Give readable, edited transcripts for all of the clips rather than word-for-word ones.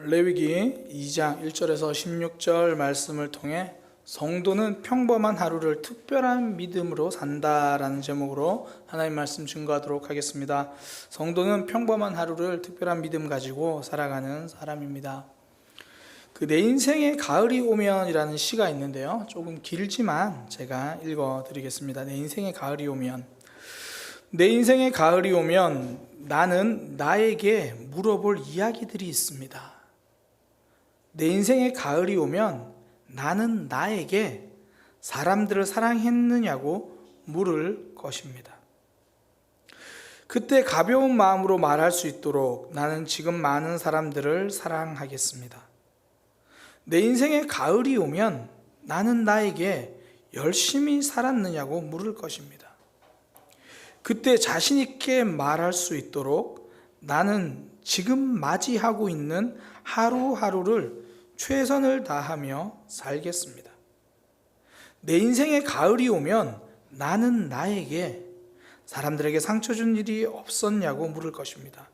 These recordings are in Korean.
레위기 2장 1절에서 16절 말씀을 통해 성도는 평범한 하루를 특별한 믿음으로 산다라는 제목으로 하나님 말씀 증거하도록 하겠습니다. 성도는 평범한 하루를 특별한 믿음 가지고 살아가는 사람입니다. 내 인생의 가을이 오면이라는 시가 있는데요, 조금 길지만 제가 읽어드리겠습니다. 내 인생의 가을이 오면. 내 인생의 가을이 오면 나는 나에게 물어볼 이야기들이 있습니다. 내 인생의 가을이 오면 나는 나에게 사람들을 사랑했느냐고 물을 것입니다. 그때 가벼운 마음으로 말할 수 있도록 나는 지금 많은 사람들을 사랑하겠습니다. 내 인생의 가을이 오면 나는 나에게 열심히 살았느냐고 물을 것입니다. 그때 자신 있게 말할 수 있도록 나는 지금 맞이하고 있는 하루하루를 최선을 다하며 살겠습니다. 내 인생의 가을이 오면 나는 나에게 사람들에게 상처 준 일이 없었냐고 물을 것입니다.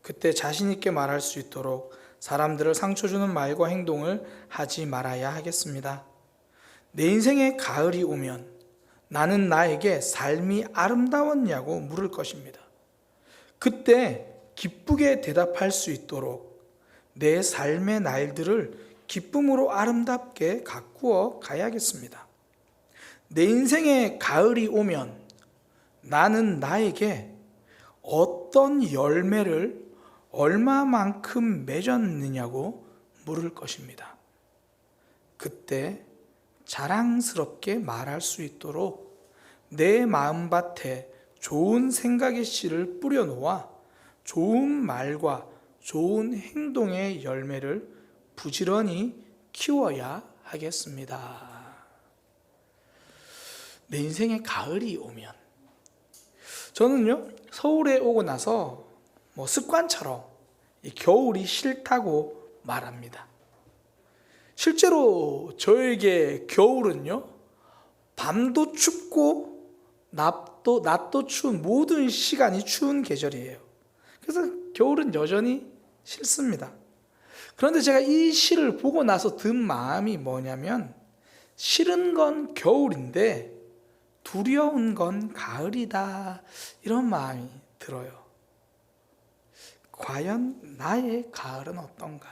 그때 자신 있게 말할 수 있도록 사람들을 상처 주는 말과 행동을 하지 말아야 하겠습니다. 내 인생의 가을이 오면 나는 나에게 삶이 아름다웠냐고 물을 것입니다. 그때 기쁘게 대답할 수 있도록 내 삶의 날들을 기쁨으로 아름답게 가꾸어 가야겠습니다. 내 인생의 가을이 오면 나는 나에게 어떤 열매를 얼마만큼 맺었느냐고 물을 것입니다. 그때 자랑스럽게 말할 수 있도록 내 마음밭에 좋은 생각의 씨를 뿌려놓아 좋은 말과 좋은 행동의 열매를 부지런히 키워야 하겠습니다. 내 인생의 가을이 오면, 저는요, 서울에 오고 나서 습관처럼 겨울이 싫다고 말합니다. 실제로 저에게 겨울은요, 밤도 춥고 낮도 추운, 모든 시간이 추운 계절이에요. 그래서 겨울은 여전히 싫습니다. 그런데 제가 이 시를 보고 나서 든 마음이 뭐냐면, 싫은 건 겨울인데 두려운 건 가을이다, 이런 마음이 들어요. 과연 나의 가을은 어떤가?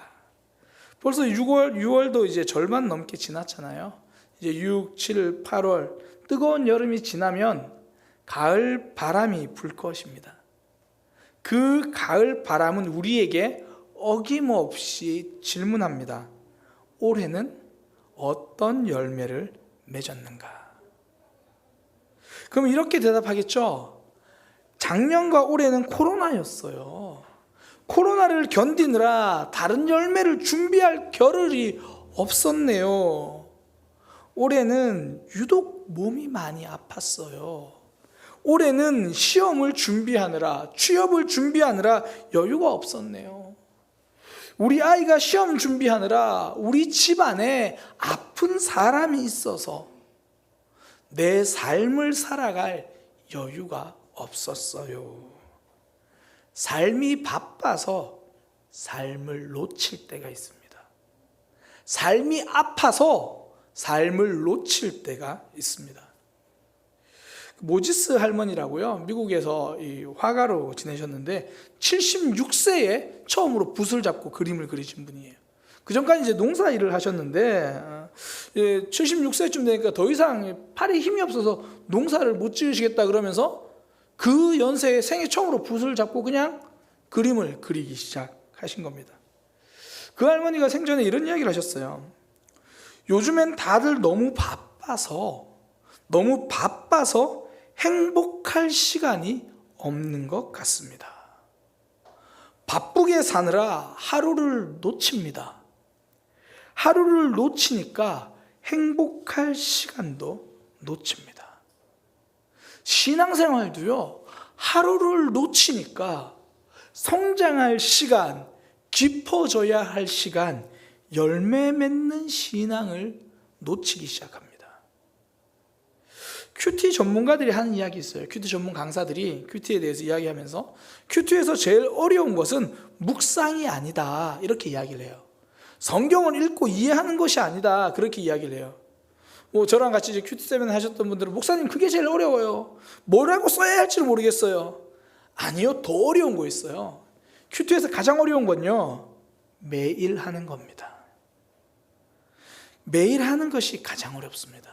벌써 6월도 이제 절반 넘게 지났잖아요. 이제 6, 7, 8월 뜨거운 여름이 지나면 가을 바람이 불 것입니다. 그 가을 바람은 우리에게 어김없이 질문합니다. 올해는 어떤 열매를 맺었는가? 그럼 이렇게 대답하겠죠. 작년과 올해는 코로나였어요. 코로나를 견디느라 다른 열매를 준비할 겨를이 없었네요. 올해는 유독 몸이 많이 아팠어요. 올해는 시험을 준비하느라, 취업을 준비하느라 여유가 없었네요. 우리 아이가 시험 준비하느라 우리 집안에 아픈 사람이 있어서 내 삶을 살아갈 여유가 없었어요. 삶이 바빠서 삶을 놓칠 때가 있습니다. 삶이 아파서 삶을 놓칠 때가 있습니다. 모지스 할머니라고요, 미국에서 화가로 지내셨는데 76세에 처음으로 붓을 잡고 그림을 그리신 분이에요. 그 전까지 이제 농사 일을 하셨는데 76세쯤 되니까 더 이상 팔에 힘이 없어서 농사를 못 지으시겠다 그러면서 그 연세에 생애 처음으로 붓을 잡고 그냥 그림을 그리기 시작하신 겁니다. 그 할머니가 생전에 이런 이야기를 하셨어요. 요즘엔 다들 너무 바빠서 행복할 시간이 없는 것 같습니다. 바쁘게 사느라 하루를 놓칩니다. 하루를 놓치니까 행복할 시간도 놓칩니다. 신앙생활도요, 하루를 놓치니까 성장할 시간, 깊어져야 할 시간, 열매 맺는 신앙을 놓치기 시작합니다. 큐티 전문가들이 하는 이야기 있어요. 큐티 전문 강사들이 큐티에 대해서 이야기하면서 큐티에서 제일 어려운 것은 묵상이 아니다, 이렇게 이야기를 해요. 성경을 읽고 이해하는 것이 아니다, 그렇게 이야기를 해요. 뭐 저랑 같이 이제 큐티 세미나 하셨던 분들은 목사님 그게 제일 어려워요. 뭐라고 써야 할지 모르겠어요. 아니요, 더 어려운 거 있어요. 큐티에서 가장 어려운 건요, 매일 하는 겁니다. 매일 하는 것이 가장 어렵습니다.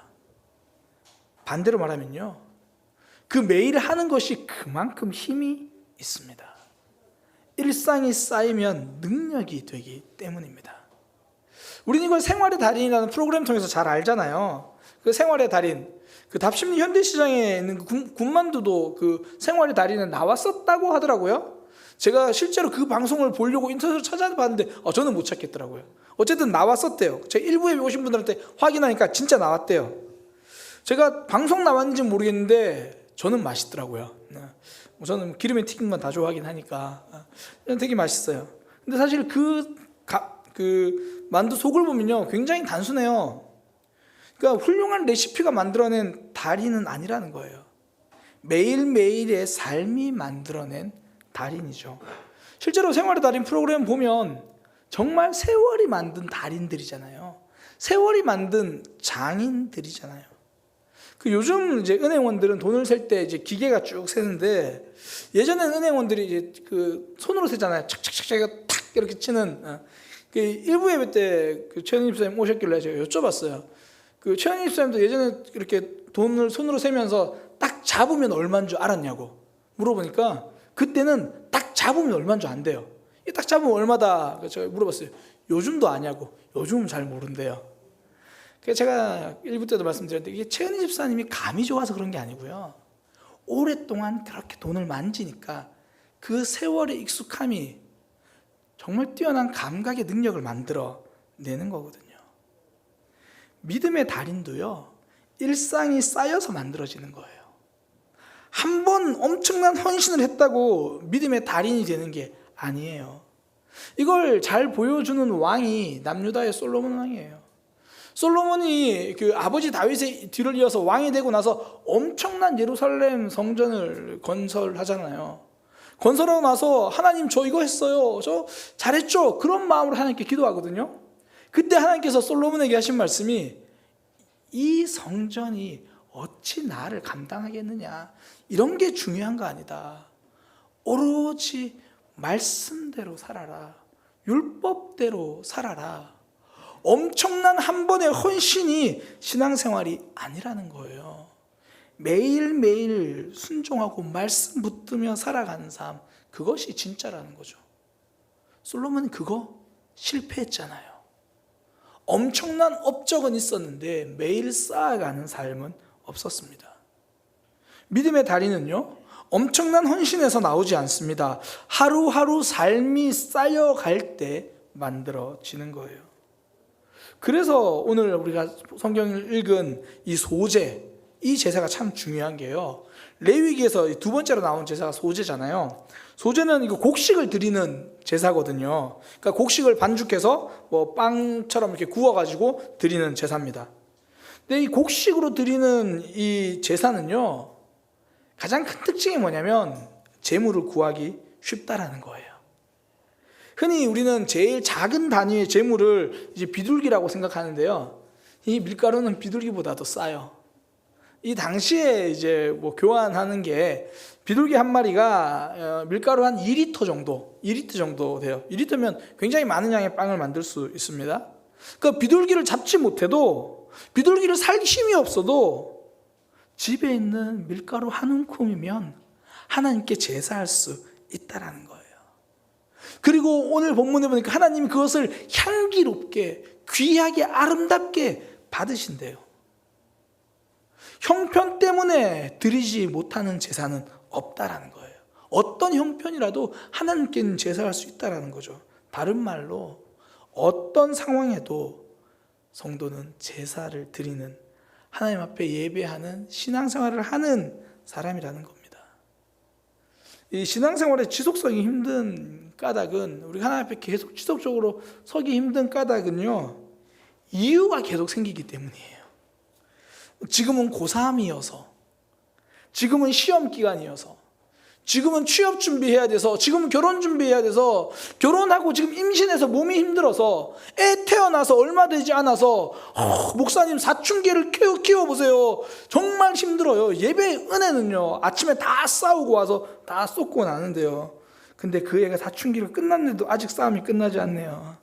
반대로 말하면요, 그 매일 하는 것이 그만큼 힘이 있습니다. 일상이 쌓이면 능력이 되기 때문입니다. 우리는 이걸 생활의 달인이라는 프로그램 통해서 잘 알잖아요. 그 생활의 달인, 그 답심리 현대시장에 있는 군만두도 그 생활의 달인에 나왔었다고 하더라고요. 제가 실제로 그 방송을 보려고 인터넷으로 찾아봤는데 저는 못 찾겠더라고요. 어쨌든 나왔었대요. 제가 일부에 오신 분들한테 확인하니까 진짜 나왔대요. 제가 방송 나왔는지 모르겠는데 저는 맛있더라고요. 저는 기름에 튀긴 건 다 좋아하긴 하니까 되게 맛있어요. 근데 사실 그 만두 속을 보면요, 굉장히 단순해요. 그러니까 훌륭한 레시피가 만들어낸 달인은 아니라는 거예요. 매일매일의 삶이 만들어낸 달인이죠. 실제로 생활의 달인 프로그램 보면 정말 세월이 만든 달인들이잖아요. 세월이 만든 장인들이잖아요. 그 요즘 이제 은행원들은 돈을 셀 때 이제 기계가 쭉 세는데, 예전에는 은행원들이 이제 그 손으로 세잖아요. 착착착착 탁 이렇게 치는. 그 일부 예배 때 그 최현희 집사님 오셨길래 제가 여쭤봤어요. 그 최현희 집사님도 예전에 이렇게 돈을 손으로 세면서 딱 잡으면 얼마인 줄 알았냐고 물어보니까, 그때는 딱 잡으면 얼마인 줄 안돼요. 딱 잡으면 얼마다 제가 물어봤어요. 요즘도 아냐고. 요즘은 잘 모른대요. 그래서 제가 일부 때도 말씀드렸는데, 이게 최은희 집사님이 감이 좋아서 그런 게 아니고요, 오랫동안 그렇게 돈을 만지니까 그 세월의 익숙함이 정말 뛰어난 감각의 능력을 만들어 내는 거거든요. 믿음의 달인도요, 일상이 쌓여서 만들어지는 거예요. 한 번 엄청난 헌신을 했다고 믿음의 달인이 되는 게 아니에요. 이걸 잘 보여주는 왕이 남유다의 솔로몬 왕이에요. 솔로몬이 그 아버지 다윗의 뒤를 이어서 왕이 되고 나서 엄청난 예루살렘 성전을 건설하잖아요. 건설하고 나서 하나님 저 이거 했어요, 저 잘했죠, 그런 마음으로 하나님께 기도하거든요. 그때 하나님께서 솔로몬에게 하신 말씀이, 이 성전이 어찌 나를 감당하겠느냐, 이런 게 중요한 거 아니다. 오로지 말씀대로 살아라, 율법대로 살아라. 엄청난 한 번의 헌신이 신앙생활이 아니라는 거예요. 매일매일 순종하고 말씀 붙들며 살아가는 삶, 그것이 진짜라는 거죠. 솔로몬은 그거 실패했잖아요. 엄청난 업적은 있었는데 매일 쌓아가는 삶은 없었습니다. 믿음의 달인은요, 엄청난 헌신에서 나오지 않습니다. 하루하루 삶이 쌓여갈 때 만들어지는 거예요. 그래서 오늘 우리가 성경을 읽은 이 소제, 이 제사가 참 중요한 게요, 레위기에서 두 번째로 나온 제사가 소제잖아요. 소제는 이거 곡식을 드리는 제사거든요. 그러니까 곡식을 반죽해서 뭐 빵처럼 이렇게 구워가지고 드리는 제사입니다. 근데 이 곡식으로 드리는 이 제사는요, 가장 큰 특징이 뭐냐면 재물을 구하기 쉽다라는 거예요. 흔히 우리는 제일 작은 단위의 재물을 이제 비둘기라고 생각하는데요, 이 밀가루는 비둘기보다도 싸요. 이 당시에 이제 뭐 교환하는 게, 비둘기 한 마리가 밀가루 한 2리터 정도 돼요. 2리터면 굉장히 많은 양의 빵을 만들 수 있습니다. 그 비둘기를 잡지 못해도, 비둘기를 살 힘이 없어도 집에 있는 밀가루 한 움큼이면 하나님께 제사할 수 있다라는 거예요. 그리고 오늘 본문에 보니까 하나님이 그것을 향기롭게, 귀하게, 아름답게 받으신대요. 형편 때문에 드리지 못하는 제사는 없다라는 거예요. 어떤 형편이라도 하나님께는 제사할 수 있다라는 거죠. 다른 말로 어떤 상황에도 성도는 제사를 드리는, 하나님 앞에 예배하는 신앙생활을 하는 사람이라는 겁니다. 이 신앙생활의 지속성이 힘든 까닭은, 우리 하나님 앞에 계속 지속적으로 서기 힘든 까닭은요, 이유가 계속 생기기 때문이에요. 지금은 고3이어서, 지금은 시험 기간이어서, 지금은 취업 준비해야 돼서, 지금은 결혼 준비해야 돼서, 결혼하고 지금 임신해서 몸이 힘들어서, 애 태어나서 얼마 되지 않아서 목사님 사춘기를 키워보세요. 정말 힘들어요. 예배 은혜는요, 아침에 다 싸우고 와서 다 쏟고 나는데요, 근데 그 애가 사춘기를 끝났는데도 아직 싸움이 끝나지 않네요.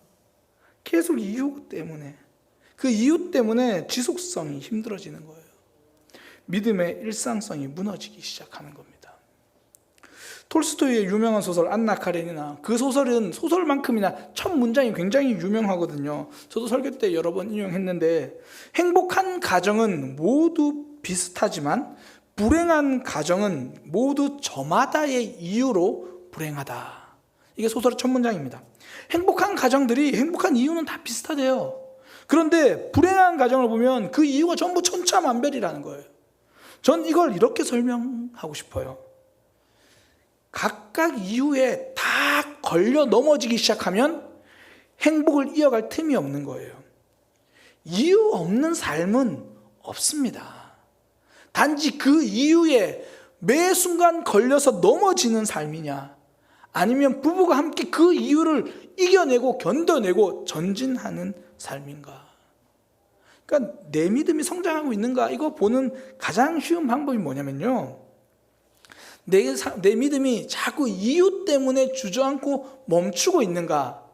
계속 이유 때문에, 그 이유 때문에 지속성이 힘들어지는 거예요. 믿음의 일상성이 무너지기 시작하는 겁니다. 톨스토이의 유명한 소설 안나 카레니나, 그 소설은 소설만큼이나 첫 문장이 굉장히 유명하거든요. 저도 설교 때 여러 번 인용했는데, 행복한 가정은 모두 비슷하지만 불행한 가정은 모두 저마다의 이유로 불행하다. 이게 소설의 첫 문장입니다. 행복한 가정들이 행복한 이유는 다 비슷하대요. 그런데 불행한 가정을 보면 그 이유가 전부 천차만별이라는 거예요. 전 이걸 이렇게 설명하고 싶어요. 각각 이유에 다 걸려 넘어지기 시작하면 행복을 이어갈 틈이 없는 거예요. 이유 없는 삶은 없습니다. 단지 그 이유에 매 순간 걸려서 넘어지는 삶이냐, 아니면 부부가 함께 그 이유를 이겨내고 견뎌내고 전진하는 삶인가. 그러니까 내 믿음이 성장하고 있는가, 이거 보는 가장 쉬운 방법이 뭐냐면요, 내 믿음이 자꾸 이유 때문에 주저앉고 멈추고 있는가,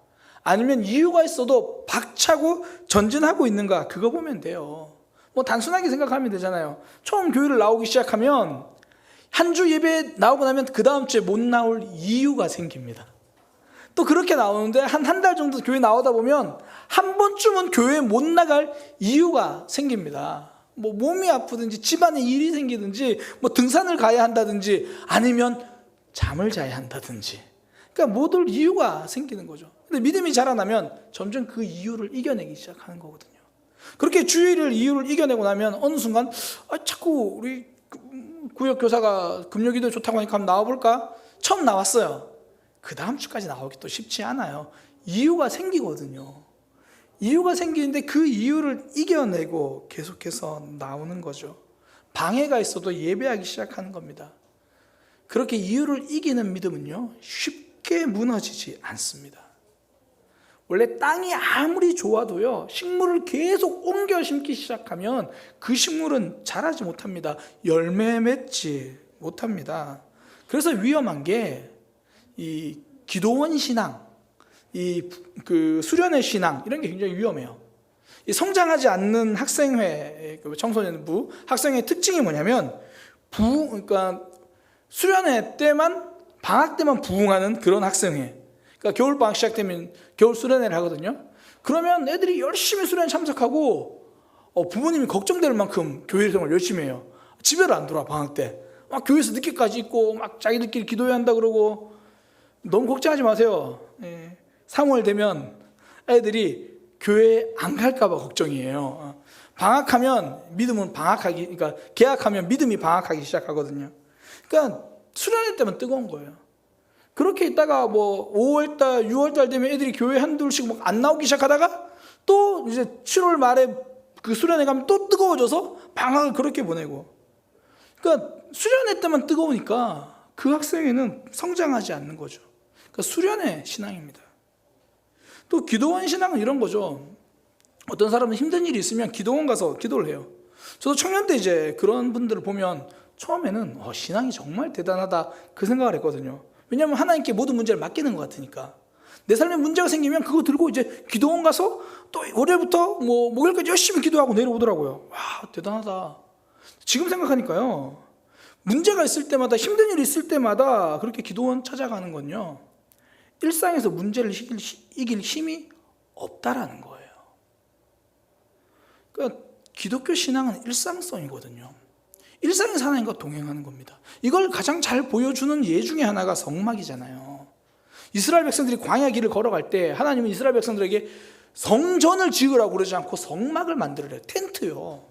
아니면 이유가 있어도 박차고 전진하고 있는가, 그거 보면 돼요. 뭐 단순하게 생각하면 되잖아요. 처음 교회를 나오기 시작하면 한 주 예배 나오고 나면 그 다음 주에 못 나올 이유가 생깁니다. 또 그렇게 나오는데 한 달 정도 교회 나오다 보면 한 번쯤은 교회에 못 나갈 이유가 생깁니다. 뭐 몸이 아프든지 집안에 일이 생기든지 뭐 등산을 가야 한다든지 아니면 잠을 자야 한다든지, 그러니까 못 올 이유가 생기는 거죠. 근데 믿음이 자라나면 점점 그 이유를 이겨내기 시작하는 거거든요. 그렇게 주일을 이유를 이겨내고 나면 어느 순간 자꾸 우리 구역 교사가 금요기도 좋다고 하니까 한번 나와볼까? 처음 나왔어요. 그 다음 주까지 나오기 또 쉽지 않아요. 이유가 생기거든요. 이유가 생기는데 그 이유를 이겨내고 계속해서 나오는 거죠. 방해가 있어도 예배하기 시작하는 겁니다. 그렇게 이유를 이기는 믿음은요, 쉽게 무너지지 않습니다. 원래 땅이 아무리 좋아도요, 식물을 계속 옮겨 심기 시작하면 그 식물은 자라지 못합니다. 열매 맺지 못합니다. 그래서 위험한 게 이 기도원 신앙, 그 수련회 신앙, 이런 게 굉장히 위험해요. 이 성장하지 않는 학생회, 청소년부 학생회의 특징이 뭐냐면 그러니까 수련회 때만, 방학 때만 부흥하는 그런 학생회. 그러니까 겨울 방학 시작되면 겨울 수련회를 하거든요. 그러면 애들이 열심히 수련회 참석하고 부모님이 걱정될 만큼 교회 생활 열심히 해요. 집에를 안 돌아. 방학 때 막 교회에서 늦게까지 있고 막 자기들끼리 기도해야 한다 그러고. 너무 걱정하지 마세요. 3월 되면 애들이 교회 안 갈까 봐 걱정이에요. 방학하면 믿음은 방학하기, 그러니까 개학하면 믿음이 방학하기 시작하거든요. 그러니까 수련회 때만 뜨거운 거예요. 그렇게 있다가 뭐 5월달, 6월달 되면 애들이 교회 한둘씩 막 안 나오기 시작하다가 또 이제 7월 말에 그 수련회 가면 또 뜨거워져서 방학을 그렇게 보내고. 그러니까 수련회 때만 뜨거우니까 그 학생회는 성장하지 않는 거죠. 그러니까 수련회 신앙입니다. 또 기도원 신앙은 이런 거죠. 어떤 사람은 힘든 일이 있으면 기도원 가서 기도를 해요. 저도 청년 때 이제 그런 분들을 보면 처음에는 신앙이 정말 대단하다 그 생각을 했거든요. 왜냐하면 하나님께 모든 문제를 맡기는 것 같으니까. 내 삶에 문제가 생기면 그거 들고 이제 기도원 가서 또 월요일부터 뭐 목요일까지 열심히 기도하고 내려오더라고요. 와, 대단하다. 지금 생각하니까요, 문제가 있을 때마다, 힘든 일이 있을 때마다 그렇게 기도원 찾아가는 건요, 일상에서 문제를 이길 힘이 없다라는 거예요. 그러니까 기독교 신앙은 일상성이거든요. 일상에서 하나님과 동행하는 겁니다. 이걸 가장 잘 보여주는 예 중에 하나가 성막이잖아요. 이스라엘 백성들이 광야 길을 걸어갈 때 하나님은 이스라엘 백성들에게 성전을 지으라고 그러지 않고 성막을 만들으래요. 텐트요.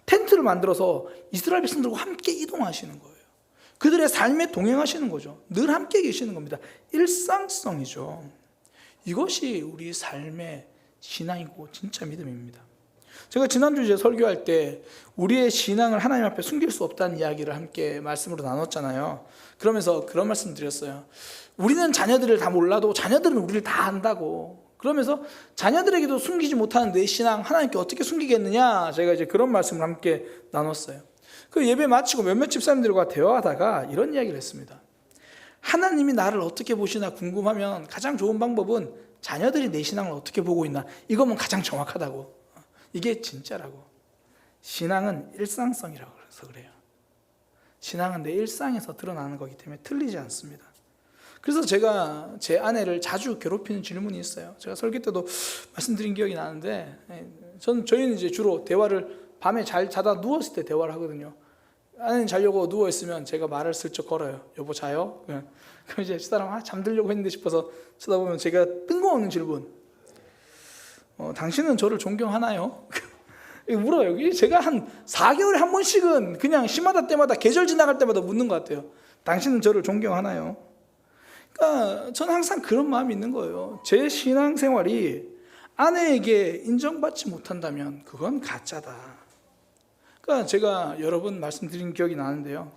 텐트를 만들어서 이스라엘 백성들과 함께 이동하시는 거예요. 그들의 삶에 동행하시는 거죠. 늘 함께 계시는 겁니다. 일상성이죠. 이것이 우리 삶의 신앙이고 진짜 믿음입니다. 제가 지난주 이제 설교할 때 우리의 신앙을 하나님 앞에 숨길 수 없다는 이야기를 함께 말씀으로 나눴잖아요. 그러면서 그런 말씀 드렸어요. 우리는 자녀들을 다 몰라도 자녀들은 우리를 다 안다고. 그러면서 자녀들에게도 숨기지 못하는 내 신앙 하나님께 어떻게 숨기겠느냐, 제가 이제 그런 말씀을 함께 나눴어요. 그 예배 마치고 몇몇 집사님들과 대화하다가 이런 이야기를 했습니다. 하나님이 나를 어떻게 보시나 궁금하면 가장 좋은 방법은 자녀들이 내 신앙을 어떻게 보고 있나, 이거면 가장 정확하다고. 이게 진짜라고. 신앙은 일상성이라고 해서 그래요. 신앙은 내 일상에서 드러나는 거기 때문에 틀리지 않습니다. 그래서 제가 제 아내를 자주 괴롭히는 질문이 있어요. 제가 설교 때도 말씀드린 기억이 나는데, 저희는 이제 주로 대화를 밤에 잘 자다 누웠을 때 대화를 하거든요. 아내는 자려고 누워있으면 제가 말을 슬쩍 걸어요. 여보 자요? 그럼 이제 사람 잠들려고 했는데 싶어서 쳐다보면 제가 뜬금없는 질문. 당신은 저를 존경하나요? 물어요. 제가 한 4개월에 한 번씩은 그냥 시마다 때마다 계절 지나갈 때마다 묻는 것 같아요. 당신은 저를 존경하나요? 그러니까 저는 항상 그런 마음이 있는 거예요. 제 신앙생활이 아내에게 인정받지 못한다면 그건 가짜다. 그러니까 제가 여러 번 말씀드린 기억이 나는데요.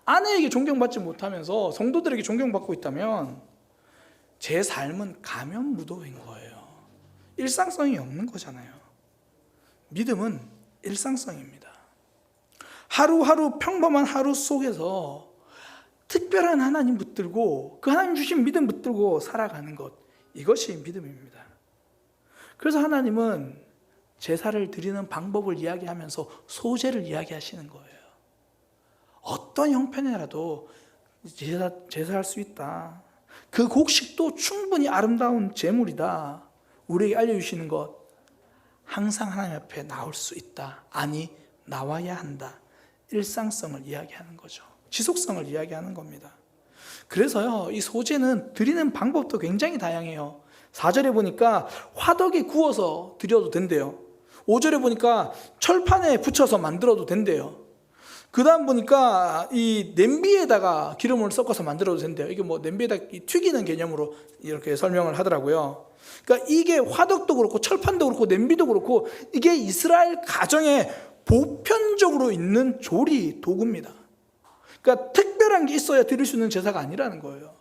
아내에게 존경받지 못하면서 성도들에게 존경받고 있다면 제 삶은 가면무도인 거예요. 일상성이 없는 거잖아요. 믿음은 일상성입니다. 하루하루 평범한 하루 속에서 특별한 하나님 붙들고 그 하나님 주신 믿음 붙들고 살아가는 것, 이것이 믿음입니다. 그래서 하나님은 제사를 드리는 방법을 이야기하면서 소재를 이야기하시는 거예요. 어떤 형편이라도 제사할 수 있다. 그 곡식도 충분히 아름다운 제물이다. 우리에게 알려주시는 것, 항상 하나님 앞에 나올 수 있다. 아니, 나와야 한다. 일상성을 이야기하는 거죠. 지속성을 이야기하는 겁니다. 그래서요, 이 소재는 드리는 방법도 굉장히 다양해요. 4절에 보니까 화덕에 구워서 드려도 된대요. 5절에 보니까 철판에 붙여서 만들어도 된대요. 그 다음 보니까 이 냄비에다가 기름을 섞어서 만들어도 된대요. 이게 뭐 냄비에다 튀기는 개념으로 이렇게 설명을 하더라고요. 그러니까 이게 화덕도 그렇고 철판도 그렇고 냄비도 그렇고 이게 이스라엘 가정에 보편적으로 있는 조리 도구입니다. 그러니까 특별한 게 있어야 드릴 수 있는 제사가 아니라는 거예요.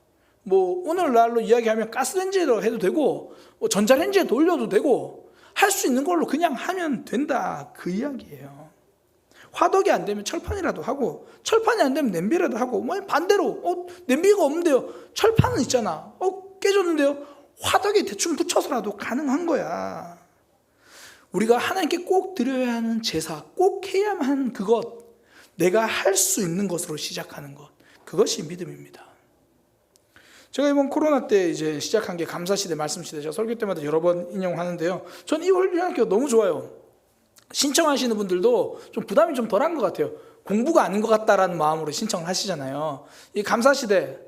뭐 오늘날로 이야기하면 가스레인지로 해도 되고 뭐 전자레인지에 돌려도 되고 할 수 있는 걸로 그냥 하면 된다, 그 이야기예요. 화덕이 안 되면 철판이라도 하고, 철판이 안 되면 냄비라도 하고, 뭐 반대로 냄비가 없는데요, 철판은 있잖아. 깨졌는데요, 화덕에 대충 붙여서라도 가능한 거야. 우리가 하나님께 꼭 드려야 하는 제사, 꼭 해야만 하는 그것, 내가 할 수 있는 것으로 시작하는 것, 그것이 믿음입니다. 제가 이번 코로나 때 이제 시작한 게 감사시대, 말씀시대, 제가 설교 때마다 여러 번 인용하는데요. 전 이 훈련학교 너무 좋아요. 신청하시는 분들도 좀 부담이 좀 덜한 것 같아요. 공부가 아닌 것 같다라는 마음으로 신청을 하시잖아요. 이 감사시대,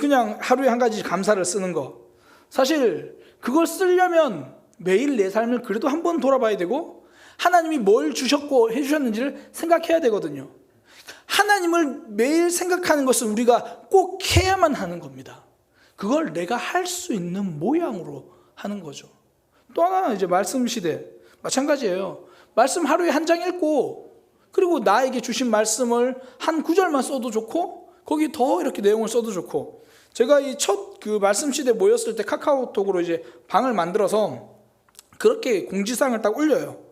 그냥 하루에 한 가지 감사를 쓰는 거. 사실 그걸 쓰려면 매일 내 삶을 그래도 한 번 돌아봐야 되고, 하나님이 뭘 주셨고 해주셨는지를 생각해야 되거든요. 하나님을 매일 생각하는 것은 우리가 꼭 해야만 하는 겁니다. 그걸 내가 할 수 있는 모양으로 하는 거죠. 또 하나 이제 말씀 시대 마찬가지예요. 말씀 하루에 한 장 읽고, 그리고 나에게 주신 말씀을 한 구절만 써도 좋고, 거기 더 이렇게 내용을 써도 좋고. 제가 이 첫 그 말씀 시대 모였을 때 카카오톡으로 이제 방을 만들어서 그렇게 공지사항을 딱 올려요.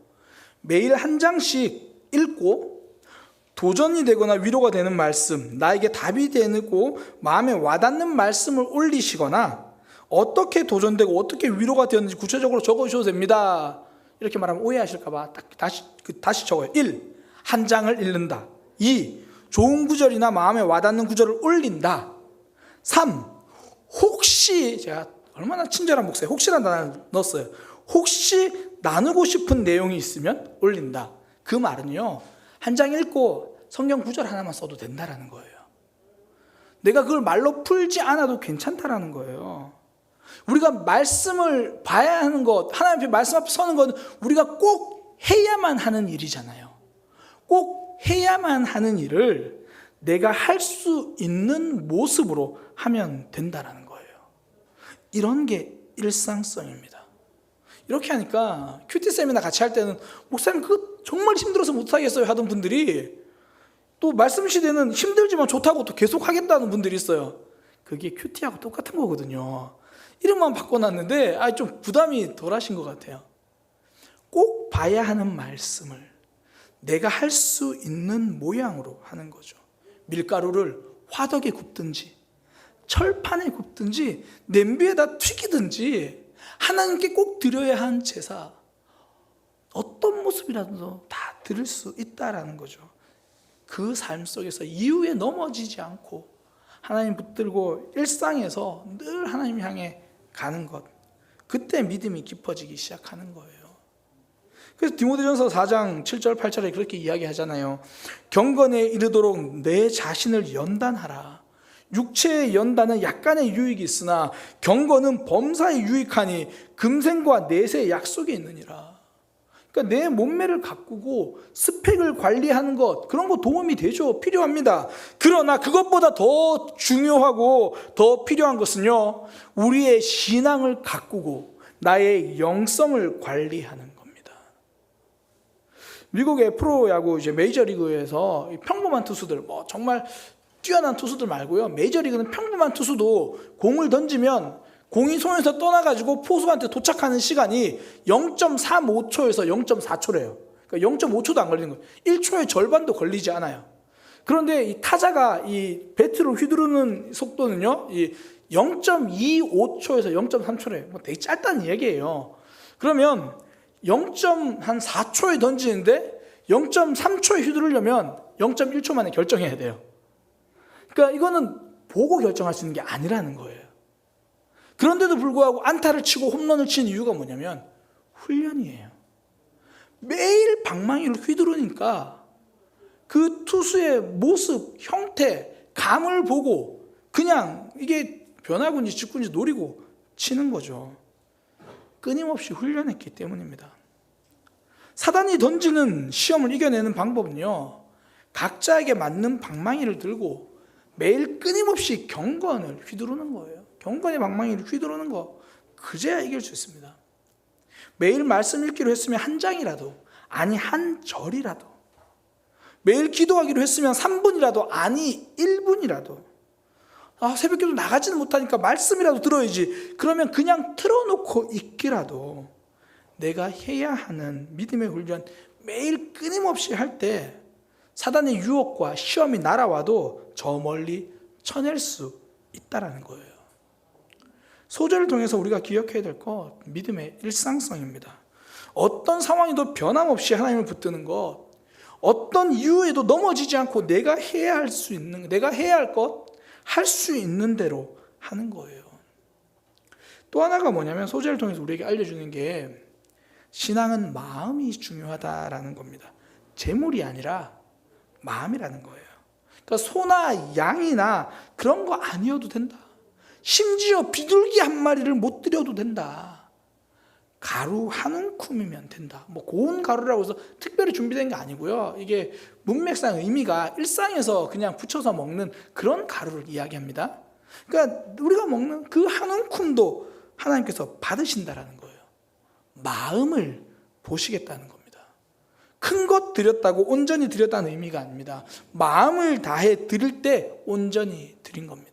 매일 한 장씩 읽고 도전이 되거나 위로가 되는 말씀, 나에게 답이 되고 마음에 와닿는 말씀을 올리시거나 어떻게 도전되고 어떻게 위로가 되었는지 구체적으로 적어주셔도 됩니다. 이렇게 말하면 오해하실까봐 다시 적어요. 1. 한 장을 읽는다. 2. 좋은 구절이나 마음에 와닿는 구절을 올린다. 3. 혹시, 제가 얼마나 친절한 목사예요. 혹시라는 단어를 넣었어요. 혹시 나누고 싶은 내용이 있으면 올린다. 그 말은요, 한 장 읽고 성경 구절 하나만 써도 된다라는 거예요. 내가 그걸 말로 풀지 않아도 괜찮다라는 거예요. 우리가 말씀을 봐야 하는 것, 하나님 앞에 말씀 앞에 서는 건 우리가 꼭 해야만 하는 일이잖아요. 꼭 해야만 하는 일을 내가 할 수 있는 모습으로 하면 된다라는 거예요. 이런 게 일상성입니다. 이렇게 하니까 큐티 세미나 같이 할 때는 목사님 그거 정말 힘들어서 못하겠어요 하던 분들이 또 말씀 시대는 힘들지만 좋다고 또 계속 하겠다는 분들이 있어요. 그게 큐티하고 똑같은 거거든요. 이름만 바꿔놨는데 좀 부담이 덜 하신 것 같아요. 꼭 봐야 하는 말씀을 내가 할 수 있는 모양으로 하는 거죠. 밀가루를 화덕에 굽든지 철판에 굽든지 냄비에다 튀기든지 하나님께 꼭 드려야 한 제사, 어떤 모습이라도 다 드릴 수 있다라는 거죠. 그 삶 속에서 이후에 넘어지지 않고 하나님 붙들고 일상에서 늘 하나님 향해 가는 것, 그때 믿음이 깊어지기 시작하는 거예요. 그래서 디모데전서 4장 7절 8절에 그렇게 이야기하잖아요. 경건에 이르도록 내 자신을 연단하라. 육체의 연단은 약간의 유익이 있으나 경건은 범사에 유익하니 금생과 내세의 약속이 있느니라. 그러니까 내 몸매를 가꾸고 스펙을 관리하는 것, 그런 거 도움이 되죠. 필요합니다. 그러나 그것보다 더 중요하고 더 필요한 것은요, 우리의 신앙을 가꾸고 나의 영성을 관리하는 겁니다. 미국의 프로야구 메이저리그에서 평범한 투수들, 정말 뛰어난 투수들 말고요, 메이저리그는 평범한 투수도 공을 던지면 공이 손에서 떠나가지고 포수한테 도착하는 시간이 0.35초에서 0.4초래요. 그러니까 0.5초도 안 걸리는 거예요. 1초의 절반도 걸리지 않아요. 그런데 이 타자가 이 배트로 휘두르는 속도는요, 0.25초에서 0.3초래요. 되게 짧다는 얘기예요. 그러면 0.4초에 던지는데 0.3초에 휘두르려면 0.1초 만에 결정해야 돼요. 그러니까 이거는 보고 결정할 수 있는 게 아니라는 거예요. 그런데도 불구하고 안타를 치고 홈런을 치는 이유가 뭐냐면 훈련이에요. 매일 방망이를 휘두르니까 그 투수의 모습, 형태, 감을 보고 그냥 이게 변화구인지 직구인지 노리고 치는 거죠. 끊임없이 훈련했기 때문입니다. 사단이 던지는 시험을 이겨내는 방법은요, 각자에게 맞는 방망이를 들고 매일 끊임없이 경건을 휘두르는 거예요. 경건의 방망이를 휘두르는 거, 그제야 이길 수 있습니다. 매일 말씀 읽기로 했으면 한 장이라도, 아니 한 절이라도, 매일 기도하기로 했으면 3분이라도, 아니 1분이라도, 새벽기도 나가지는 못하니까 말씀이라도 들어야지, 그러면 그냥 틀어놓고 있기라도 내가 해야 하는 믿음의 훈련 매일 끊임없이 할 때 사단의 유혹과 시험이 날아와도 저 멀리 쳐낼 수 있다는 거예요. 소절을 통해서 우리가 기억해야 될 것, 믿음의 일상성입니다. 어떤 상황에도 변함없이 하나님을 붙드는 것, 어떤 이유에도 넘어지지 않고 내가 해야 할 수 있는, 내가 해야 할 것, 할 수 있는 대로 하는 거예요. 또 하나가 뭐냐면 소절을 통해서 우리에게 알려주는 게 신앙은 마음이 중요하다라는 겁니다. 재물이 아니라 마음이라는 거예요. 그러니까 소나 양이나 그런 거 아니어도 된다. 심지어 비둘기 한 마리를 못 드려도 된다. 가루 한 움큼이면 된다. 고운 가루라고 해서 특별히 준비된 게 아니고요. 이게 문맥상 의미가 일상에서 그냥 부쳐서 먹는 그런 가루를 이야기합니다. 그러니까 우리가 먹는 그 한 움큼도 하나님께서 받으신다라는 거예요. 마음을 보시겠다는 겁니다. 큰 것 드렸다고 온전히 드렸다는 의미가 아닙니다. 마음을 다해 드릴 때 온전히 드린 겁니다.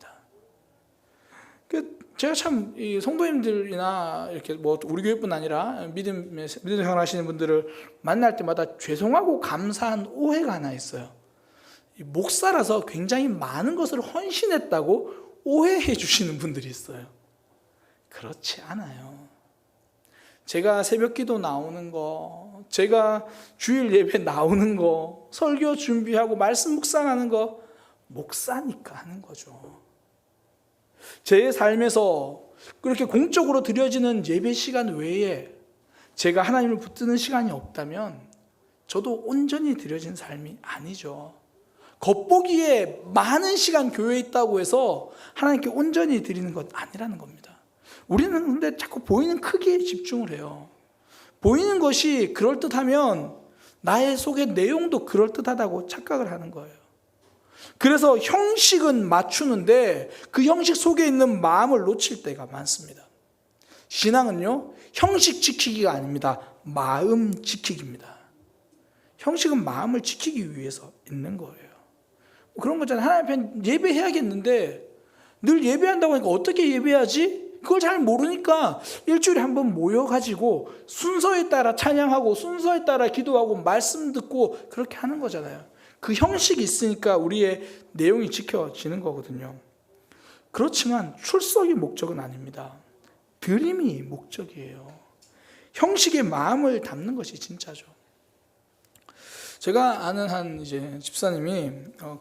제가 참 성도님들이나 이렇게 우리 교회뿐 아니라 믿음 생활하시는 분들을 만날 때마다 죄송하고 감사한 오해가 하나 있어요. 목사라서 굉장히 많은 것을 헌신했다고 오해해 주시는 분들이 있어요. 그렇지 않아요. 제가 새벽기도 나오는 거, 제가 주일 예배 나오는 거, 설교 준비하고 말씀 묵상하는 거 목사니까 하는 거죠. 제 삶에서 그렇게 공적으로 드려지는 예배 시간 외에 제가 하나님을 붙드는 시간이 없다면 저도 온전히 드려진 삶이 아니죠. 겉보기에 많은 시간 교회에 있다고 해서 하나님께 온전히 드리는 것 아니라는 겁니다. 우리는 근데 자꾸 보이는 크기에 집중을 해요. 보이는 것이 그럴듯하면 나의 속의 내용도 그럴듯하다고 착각을 하는 거예요. 그래서 형식은 맞추는데 그 형식 속에 있는 마음을 놓칠 때가 많습니다. 신앙은요, 형식 지키기가 아닙니다. 마음 지키기입니다. 형식은 마음을 지키기 위해서 있는 거예요. 그런 거잖아요. 하나님 앞에 예배해야겠는데 늘 예배한다고 하니까 어떻게 예배하지? 그걸 잘 모르니까 일주일에 한 번 모여가지고 순서에 따라 찬양하고 순서에 따라 기도하고 말씀 듣고 그렇게 하는 거잖아요. 그 형식이 있으니까 우리의 내용이 지켜지는 거거든요. 그렇지만 출석이 목적은 아닙니다. 드림이 목적이에요. 형식의 마음을 담는 것이 진짜죠. 제가 아는 한 이제 집사님이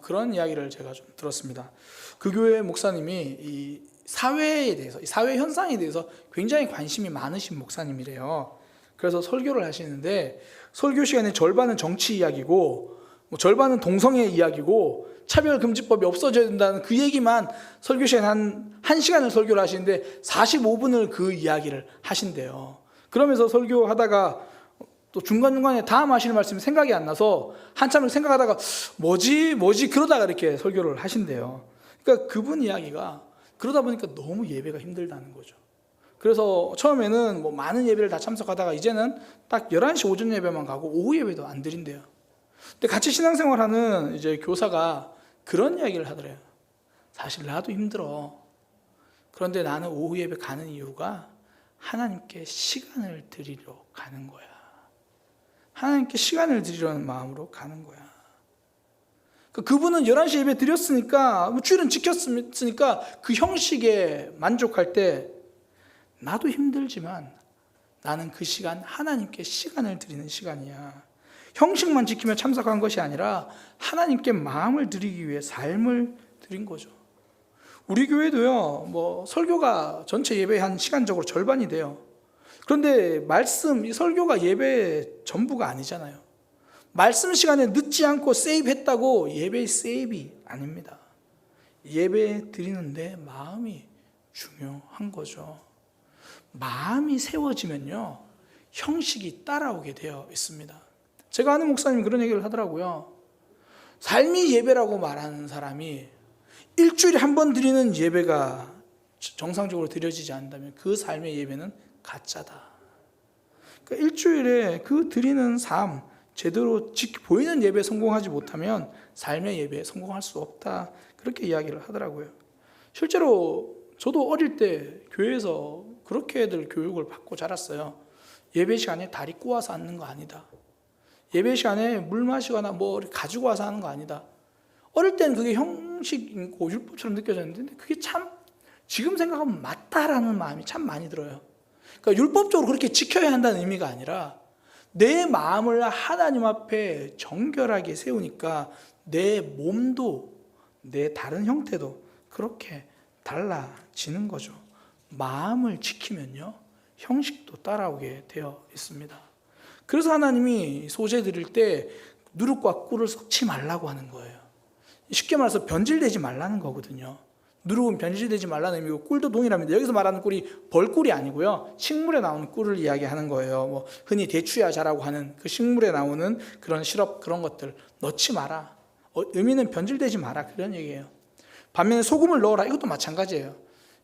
그런 이야기를 제가 좀 들었습니다. 그 교회 목사님이 이 사회에 대해서, 이 사회 현상에 대해서 굉장히 관심이 많으신 목사님이래요. 그래서 설교를 하시는데 설교 시간에 절반은 정치 이야기고 절반은 동성애 이야기고 차별금지법이 없어져야 된다는 그 얘기만 설교 시간 한 시간을 설교를 하시는데 45분을 그 이야기를 하신대요. 그러면서 설교하다가 또 중간중간에 다음 하시는 말씀이 생각이 안 나서 한참을 생각하다가 뭐지 그러다가 이렇게 설교를 하신대요. 그러니까 그분 이야기가 그러다 보니까 너무 예배가 힘들다는 거죠. 그래서 처음에는 뭐 많은 예배를 다 참석하다가 이제는 딱 11시 오전 예배만 가고 오후 예배도 안 드린대요. 근데 같이 신앙생활하는 이제 교사가 그런 이야기를 하더래요. 사실 나도 힘들어. 그런데 나는 오후 예배 가는 이유가 하나님께 시간을 드리러 가는 거야. 하나님께 시간을 드리려는 마음으로 가는 거야. 그분은 11시 예배 드렸으니까 주일은 지켰으니까 그 형식에 만족할 때 나도 힘들지만 나는 그 시간 하나님께 시간을 드리는 시간이야. 형식만 지키며 참석한 것이 아니라 하나님께 마음을 드리기 위해 삶을 드린 거죠. 우리 교회도요, 뭐 설교가 전체 예배 한 시간적으로 절반이 돼요. 그런데 말씀, 이 설교가 예배 전부가 아니잖아요. 말씀 시간에 늦지 않고 세이브했다고 예배의 세이브이 아닙니다. 예배 드리는 데 마음이 중요한 거죠. 마음이 세워지면요, 형식이 따라오게 되어 있습니다. 제가 아는 목사님이 그런 얘기를 하더라고요. 삶이 예배라고 말하는 사람이 일주일에 한 번 드리는 예배가 정상적으로 드려지지 않는다면 그 삶의 예배는 가짜다. 그러니까 일주일에 그 드리는 삶, 제대로 보이는 예배에 성공하지 못하면 삶의 예배에 성공할 수 없다. 그렇게 이야기를 하더라고요. 실제로 저도 어릴 때 교회에서 그렇게들 교육을 받고 자랐어요. 예배 시간에 다리 꼬아서 앉는 거 아니다. 예배 시간에 물 마시거나 뭐 가지고 와서 하는 거 아니다. 어릴 때는 그게 형식이고 율법처럼 느껴졌는데 그게 참 지금 생각하면 맞다라는 마음이 참 많이 들어요. 그러니까 율법적으로 그렇게 지켜야 한다는 의미가 아니라 내 마음을 하나님 앞에 정결하게 세우니까 내 몸도 내 다른 형태도 그렇게 달라지는 거죠. 마음을 지키면요, 형식도 따라오게 되어 있습니다. 그래서 하나님이 소재 드릴 때 누룩과 꿀을 섞지 말라고 하는 거예요. 쉽게 말해서 변질되지 말라는 거거든요. 누룩은 변질되지 말라는 의미고 꿀도 동일합니다. 여기서 말하는 꿀이 벌꿀이 아니고요, 식물에 나오는 꿀을 이야기하는 거예요. 뭐 흔히 대추야자라고 하는 그 식물에 나오는 그런 시럽, 그런 것들 넣지 마라. 의미는 변질되지 마라, 그런 얘기예요. 반면에 소금을 넣어라, 이것도 마찬가지예요.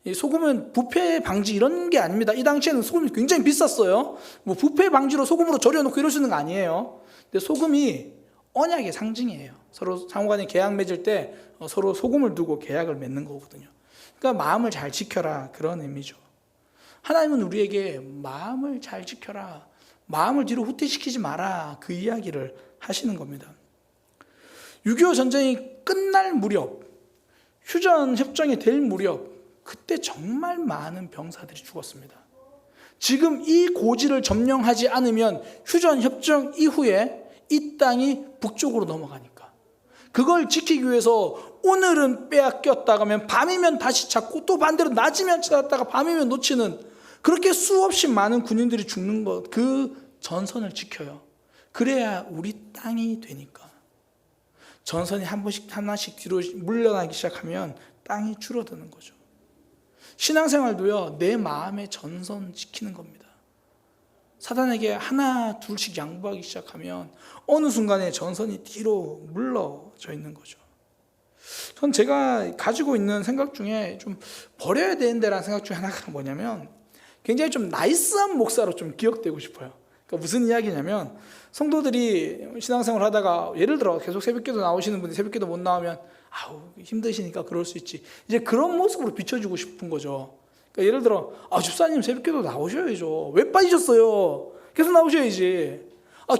이 소금은 부패 방지 이런 게 아닙니다. 이 당시에는 소금이 굉장히 비쌌어요. 뭐 부패 방지로 소금으로 절여놓고 이러시는 거 아니에요. 근데 소금이 언약의 상징이에요. 서로 상호간에 계약 맺을 때 서로 소금을 두고 계약을 맺는 거거든요. 그러니까 마음을 잘 지켜라, 그런 의미죠. 하나님은 우리에게 마음을 잘 지켜라, 마음을 뒤로 후퇴시키지 마라, 그 이야기를 하시는 겁니다. 6.25 전쟁이 끝날 무렵, 휴전 협정이 될 무렵, 그때 정말 많은 병사들이 죽었습니다. 지금 이 고지를 점령하지 않으면 휴전 협정 이후에 이 땅이 북쪽으로 넘어가니까 그걸 지키기 위해서 오늘은 빼앗겼다가 하면 밤이면 다시 찾고 또 반대로 낮이면 찾았다가 밤이면 놓치는, 그렇게 수없이 많은 군인들이 죽는 것, 그 전선을 지켜요. 그래야 우리 땅이 되니까. 전선이 한 번씩 하나씩 뒤로 물러나기 시작하면 땅이 줄어드는 거죠. 신앙생활도요, 내 마음의 전선 지키는 겁니다. 사단에게 하나 둘씩 양보하기 시작하면 어느 순간에 전선이 뒤로 물러져 있는 거죠. 전 제가 가지고 있는 생각 중에 좀 버려야 되는데라는 생각 중에 하나가 뭐냐면, 굉장히 좀 나이스한 목사로 좀 기억되고 싶어요. 그러니까 무슨 이야기냐면 성도들이 신앙생활 하다가 예를 들어 계속 새벽기도 나오시는 분이 새벽기도 못 나오면 아우 힘드시니까 그럴 수 있지. 이제 그런 모습으로 비춰주고 싶은 거죠. 그러니까 예를 들어 집사님 새벽기도 나오셔야죠. 왜 빠지셨어요? 계속 나오셔야지.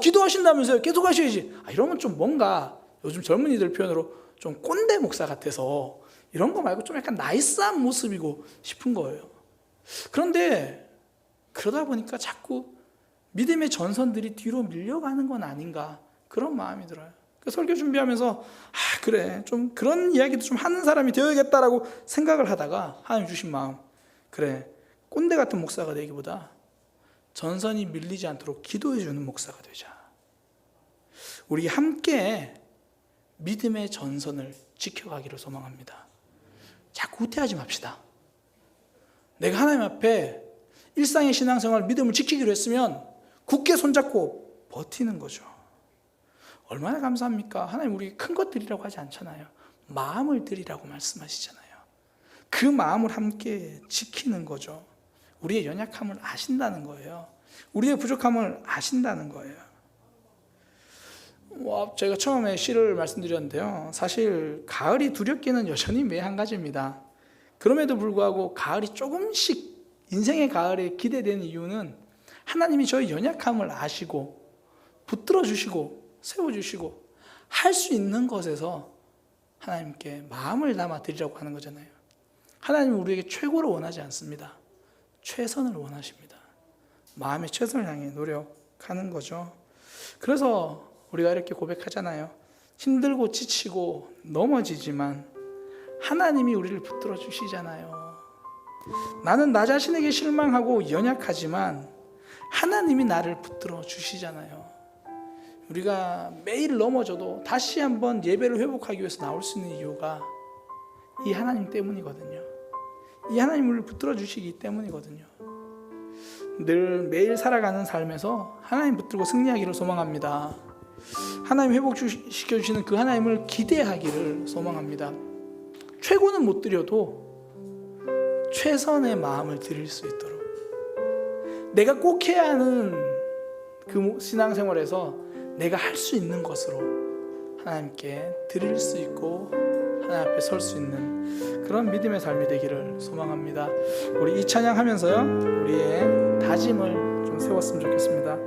기도하신다면서요? 계속 하셔야지. 이러면 좀 뭔가 요즘 젊은이들 표현으로 좀 꼰대 목사 같아서 이런 거 말고 좀 약간 나이스한 모습이고 싶은 거예요. 그런데 그러다 보니까 자꾸 믿음의 전선들이 뒤로 밀려가는 건 아닌가 그런 마음이 들어요. 설교 준비하면서 그래 좀 그런 이야기도 좀 하는 사람이 되어야겠다라고 생각을 하다가 하나님 주신 마음, 그래 꼰대 같은 목사가 되기보다 전선이 밀리지 않도록 기도해 주는 목사가 되자. 우리 함께 믿음의 전선을 지켜가기를 소망합니다. 자꾸 후퇴하지 맙시다. 내가 하나님 앞에 일상의 신앙생활 믿음을 지키기로 했으면 굳게 손잡고 버티는 거죠. 얼마나 감사합니까? 하나님 우리 큰 것 드리라고 하지 않잖아요. 마음을 드리라고 말씀하시잖아요. 그 마음을 함께 지키는 거죠. 우리의 연약함을 아신다는 거예요. 우리의 부족함을 아신다는 거예요. 제가 처음에 시를 말씀드렸는데요. 사실 가을이 두렵기는 여전히 매 한 가지입니다. 그럼에도 불구하고 가을이 조금씩 인생의 가을에 기대되는 이유는 하나님이 저의 연약함을 아시고 붙들어 주시고 세워주시고 할 수 있는 것에서 하나님께 마음을 담아 드리라고 하는 거잖아요. 하나님은 우리에게 최고를 원하지 않습니다. 최선을 원하십니다. 마음의 최선을 향해 노력하는 거죠. 그래서 우리가 이렇게 고백하잖아요. 힘들고 지치고 넘어지지만 하나님이 우리를 붙들어 주시잖아요. 나는 나 자신에게 실망하고 연약하지만 하나님이 나를 붙들어 주시잖아요. 우리가 매일 넘어져도 다시 한번 예배를 회복하기 위해서 나올 수 있는 이유가 이 하나님 때문이거든요. 이 하나님 우리를 붙들어 주시기 때문이거든요. 늘 매일 살아가는 삶에서 하나님 붙들고 승리하기를 소망합니다. 하나님 회복시켜주시는 그 하나님을 기대하기를 소망합니다. 최고는 못 드려도 최선의 마음을 드릴 수 있도록, 내가 꼭 해야 하는 그 신앙생활에서 내가 할 수 있는 것으로 하나님께 드릴 수 있고 하나님 앞에 설 수 있는 그런 믿음의 삶이 되기를 소망합니다. 우리 이 찬양하면서요 우리의 다짐을 좀 세웠으면 좋겠습니다.